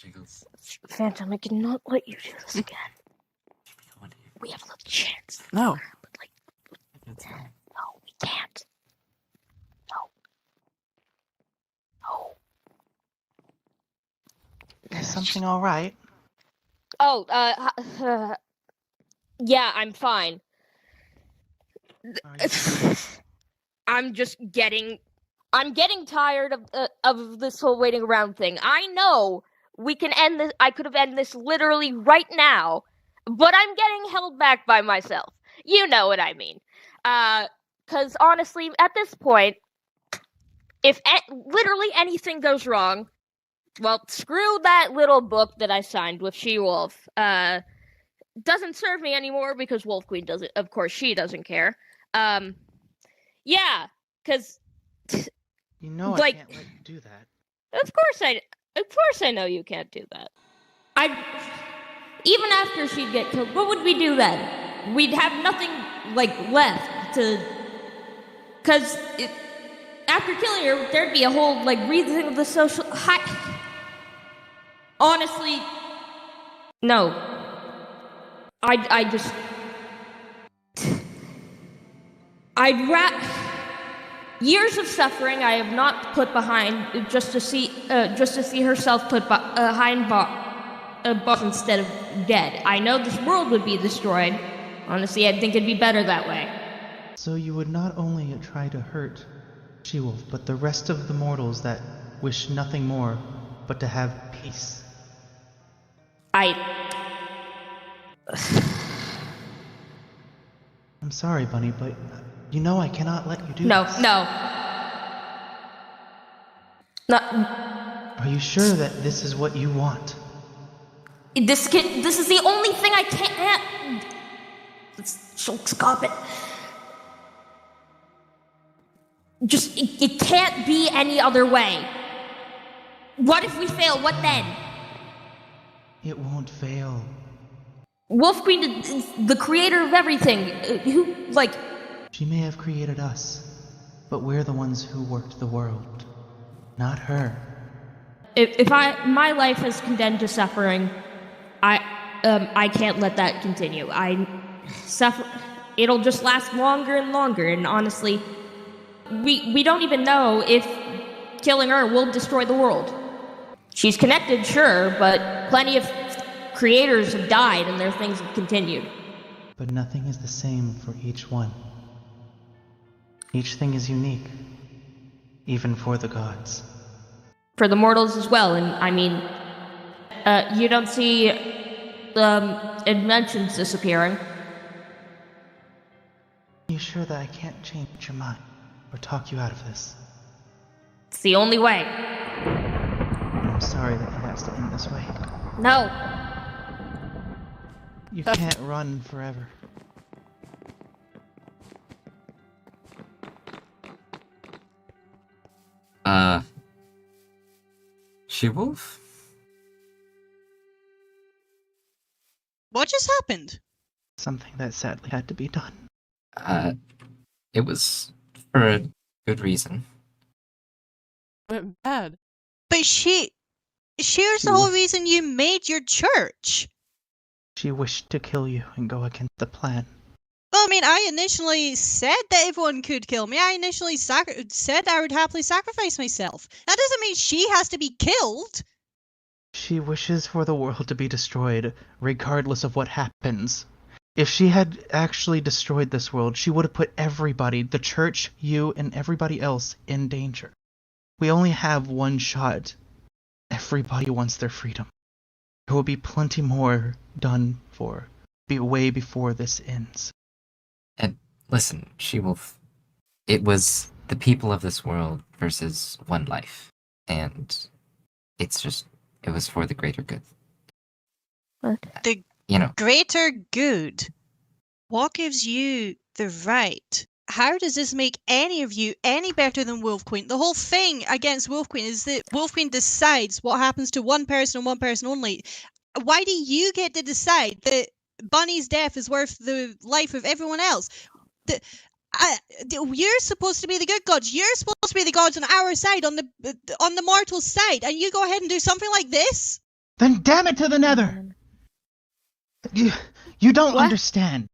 Jiggles. Phantom, I cannot let you do this again. We have a little chance. No. But If it's not. no, we can't. No. Is something all right? Oh, yeah, I'm fine. Are you I'm getting tired of this whole waiting around thing. I know we can end this. I could have ended this literally right now, but I'm getting held back by myself. You know what I mean? 'Cause honestly, at this point, if literally anything goes wrong, well, screw that little book that I signed with Shewolf. Doesn't serve me anymore because Wolf Queen doesn't. Of course, she doesn't care. Yeah, because You know like- I can't let you do that. Of course I know you can't do that. Even after she'd get killed, what would we do then? We'd have nothing, left to... Because after killing her, there'd be a whole, rethink of the social... Honestly, no. I just... Years of suffering I have not put behind just to see herself put behind bars instead of dead. I know this world would be destroyed. Honestly, I think it'd be better that way. So you would not only try to hurt Shewolf, but the rest of the mortals that wish nothing more but to have peace. I'm sorry, Bunny, but you know I cannot let you do No. this. No. Are you sure that this is what you want? This is the only thing I can't... Stop it. Just, it can't be any other way. What if we fail? What then? It won't fail. Wolf Queen is the creator of everything. She may have created us, but we're the ones who worked the world, not her. If my life is condemned to suffering, I can't let that continue. It'll just last longer and longer, and honestly, we don't even know if killing her will destroy the world. She's connected, sure, but plenty of creators have died and their things have continued. But nothing is the same for each one. Each thing is unique, even for the gods. For the mortals as well, and I mean, you don't see inventions disappearing. Are you sure that I can't change your mind or talk you out of this? It's the only way. I'm sorry that it has to end this way. No. You can't run forever. Shewolf? What just happened? Something that sadly had to be done. It was for a good reason. Went bad. But she's the whole reason you made your church. She wished to kill you and go against the plan. Well, I mean, I initially said that everyone could kill me. I initially said I would happily sacrifice myself. That doesn't mean she has to be killed. She wishes for the world to be destroyed, regardless of what happens. If she had actually destroyed this world, she would have put everybody, the church, you, and everybody else, in danger. We only have one shot. Everybody wants their freedom. There will be plenty more done for, way before this ends. And listen, Shewolf, it was the people of this world versus one life. And it was for the greater good. What? Greater good. What gives you the right? How does this make any of you any better than Wolf Queen? The whole thing against Wolf Queen is that Wolf Queen decides what happens to one person and one person only. Why do you get to decide that Bunny's death is worth the life of everyone else? You're supposed to be the good gods. You're supposed to be the gods on our side, on the mortal side, and you go ahead and do something like this? Then damn it to the nether! You don't What? understand.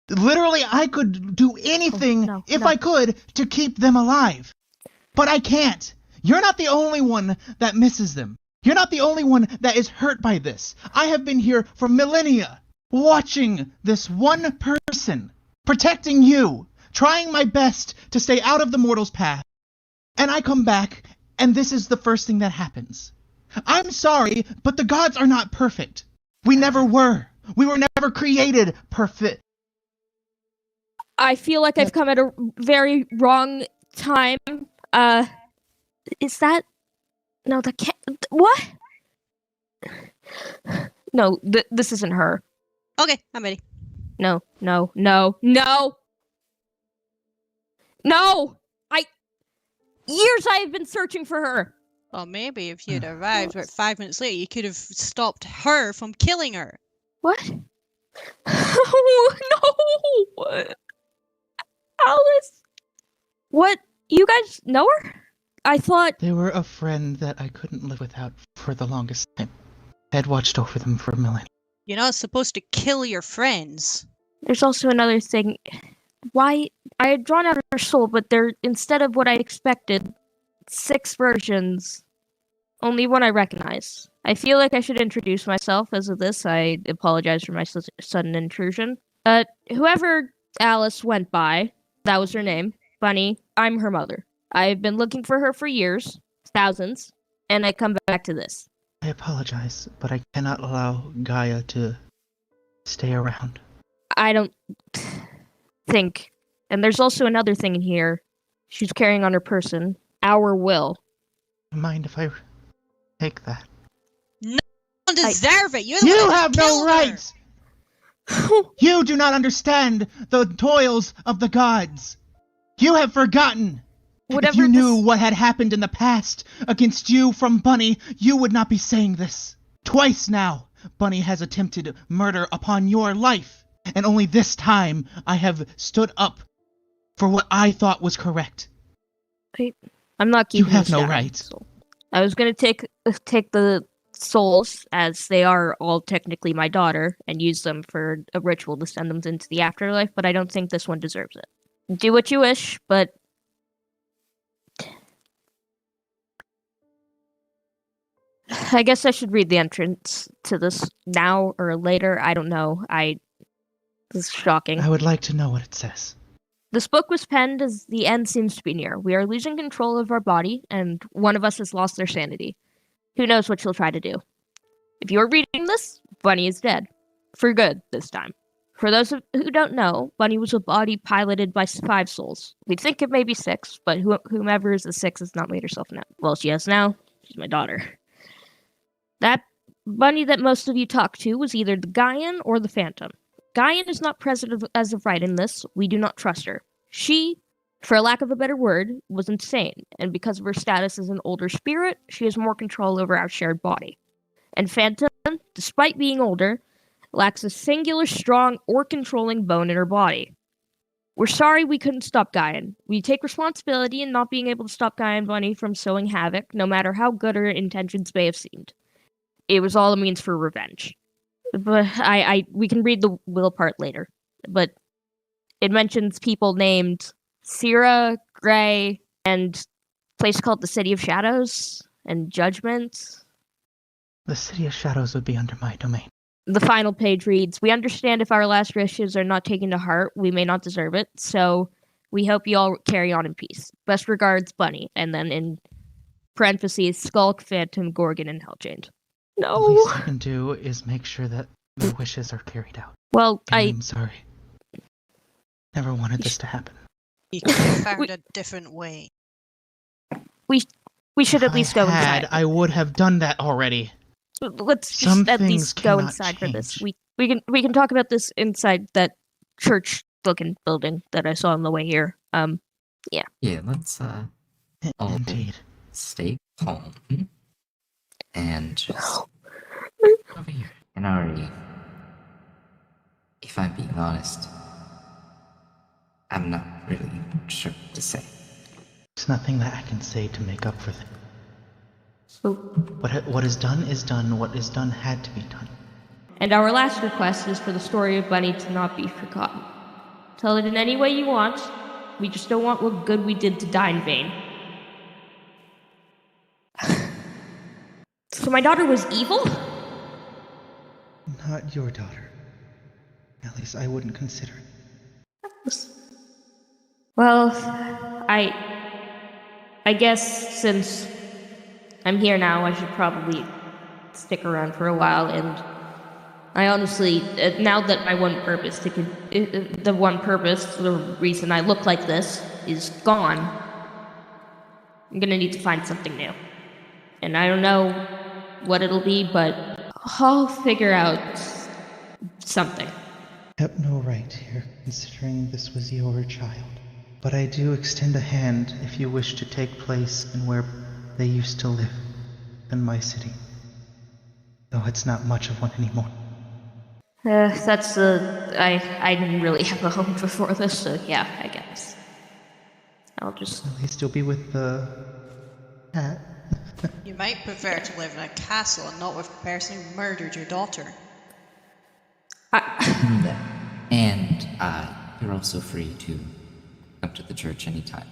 Literally, I could do anything no, if no. I could to keep them alive. But I can't. You're not the only one that misses them. You're not the only one that is hurt by this. I have been here for millennia, watching this one person, protecting you, trying my best to stay out of the mortal's path. And I come back, and this is the first thing that happens. I'm sorry, but the gods are not perfect. We never were. We were never created perfect. I feel like I've come at a very wrong time. Is that... No, that can't... What? No, this isn't her. Okay, I'm ready. No. No! Years I have been searching for her! Well, maybe if you'd arrived about 5 minutes later, you could have stopped her from killing her. What? No! Alice! What? You guys know her? I thought... They were a friend that I couldn't live without for the longest time. I had watched over them for millennia. You're not supposed to kill your friends. There's also another thing. Why? I had drawn out her soul, but there, instead of what I expected, 6 versions. Only one I recognize. I feel like I should introduce myself as of this. I apologize for my sudden intrusion. Whoever Alice went by, that was her name, Bunny, I'm her mother. I've been looking for her for years, thousands, and I come back to this. I apologize, but I cannot allow Gaia to stay around. I don't think. And there's also another thing in here. She's carrying on her person our will. Mind if I take that? You don't deserve it. You have no rights! You do not understand the toils of the gods. You have forgotten. If you knew what had happened in the past against you from Bunny, you would not be saying this. Twice now, Bunny has attempted murder upon your life, and only this time I have stood up for what I thought was correct. I'm not keeping You have this no down, rights. so. I was gonna take the souls, as they are all technically my daughter, and use them for a ritual to send them into the afterlife, but I don't think this one deserves it. Do what you wish, but... I guess I should read the entrance to this now or later. I don't know. This is shocking. I would like to know what it says. This book was penned as the end seems to be near. We are losing control of our body, and one of us has lost their sanity. Who knows what she'll try to do? If you are reading this, Bunny is dead. For good, this time. For those who don't know, Bunny was a body piloted by 5 souls. We think it may be 6, but whomever is the 6th has not made herself known. Well, she has now. She's my daughter. That Bunny that most of you talked to was either the Gaian or the Phantom. Gaian is not present as of right in this. We do not trust her. She, for lack of a better word, was insane, and because of her status as an older spirit, she has more control over our shared body. And Phantom, despite being older, lacks a singular strong or controlling bone in her body. We're sorry we couldn't stop Gaian. We take responsibility in not being able to stop Gaian Bunny from sowing havoc, no matter how good her intentions may have seemed. It was all a means for revenge. But we can read the will part later. But it mentions people named Syrah, Gray, and a place called the City of Shadows, and Judgment. The City of Shadows would be under my domain. The final page reads, "We understand if our last wishes are not taken to heart, we may not deserve it, so we hope you all carry on in peace. Best regards, Bunny." And then in parentheses, Skulk, Phantom, Gorgon, and Hellchained. The No. least I can do is make sure that the wishes are carried out. Well, I'm sorry. Never wanted this to happen. You could have found a different way. we should at least go inside. I would have done that already. Let's Some just at things least go cannot inside for this. change. We can talk about this inside that church-looking building that I saw on the way here. Yeah, let's all Indeed. stay calm and just over here. Inari, if I'm being honest, I'm not really sure what to say. There's nothing that I can say to make up for that. So, What is done is done. What is done had to be done. and our last request is for the story of Bunny to not be forgotten. Tell it in any way you want. We just don't want what good we did to die in vain. So my daughter was evil? Not your daughter. At least I wouldn't consider it. Well, I guess since I'm here now, I should probably stick around for a while, and I honestly, now that my one purpose the reason I look like this is gone, I'm gonna need to find something new. And I don't know what it'll be, but I'll figure out something. I have no right here, considering this was your child. But I do extend a hand if you wish to take place in where they used to live, in my city. Though it's not much of one anymore. I didn't really have a home before this, so yeah, I guess. I'll just... At least you'll be with the cat. You might prefer to live in a castle and not with the person who murdered your daughter. And you're also free to come to the church anytime.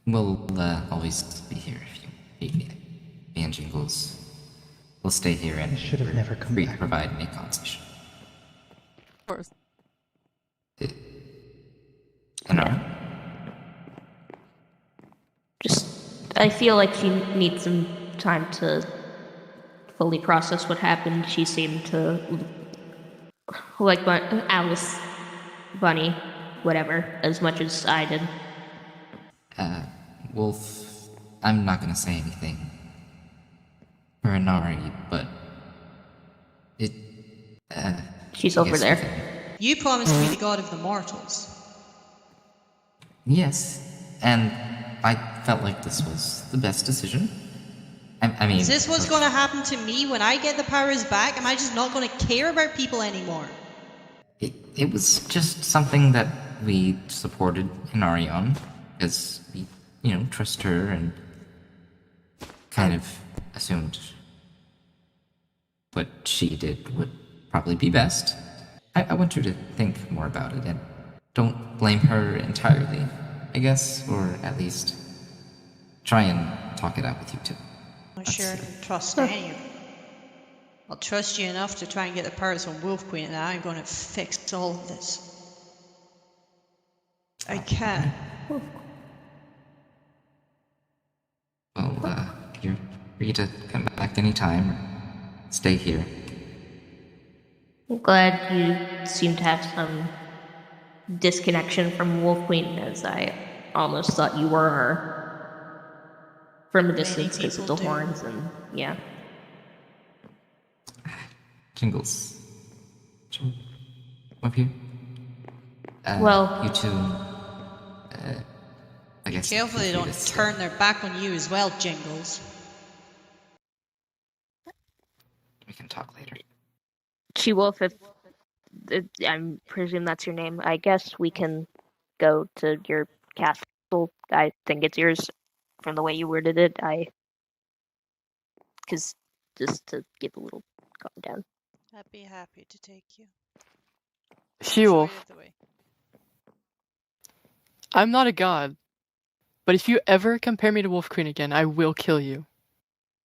We'll always be here if you need me. Me and Jingles will stay here and I should have never come free back. to provide any concession. Of course. Inari? I feel like she needs some time to fully process what happened. She seemed to like Alice, Bunny, whatever, as much as I did. Wolf, I'm not gonna say anything for Inari, but She's I over guess there. we can- You promised to be the god of the mortals. Yes, and I felt like this was the best decision. I mean... Is this what's going to happen to me when I get the powers back? Am I just not going to care about people anymore? It was just something that we supported Inari on, because we, trust her and kind of assumed what she did would probably be best. I want her to think more about it, and don't blame her entirely, I guess, or at least try and talk it out with you two. I'm sure I can trust any of you. I'll trust you enough to try and get the powers from Wolf Queen, and I'm going to fix all of this. I can. Well, you're free to come back anytime or stay here. I'm glad you seem to have some disconnection from Wolf Queen, as I almost thought you were her from a distance because of the people do. horns and yeah. Jingles. Up here? Well- You two... I guess... Careful they feel free don't to stay. turn their back on you as well, Jingles. We can talk later. Shewolf, if I presume that's your name, I guess we can go to your castle. I think it's yours from the way you worded it. Because just to give a little calm down. I'd be happy to take you. Show you Shewolf, the way. I'm not a god, but if you ever compare me to Wolf Queen again, I will kill you.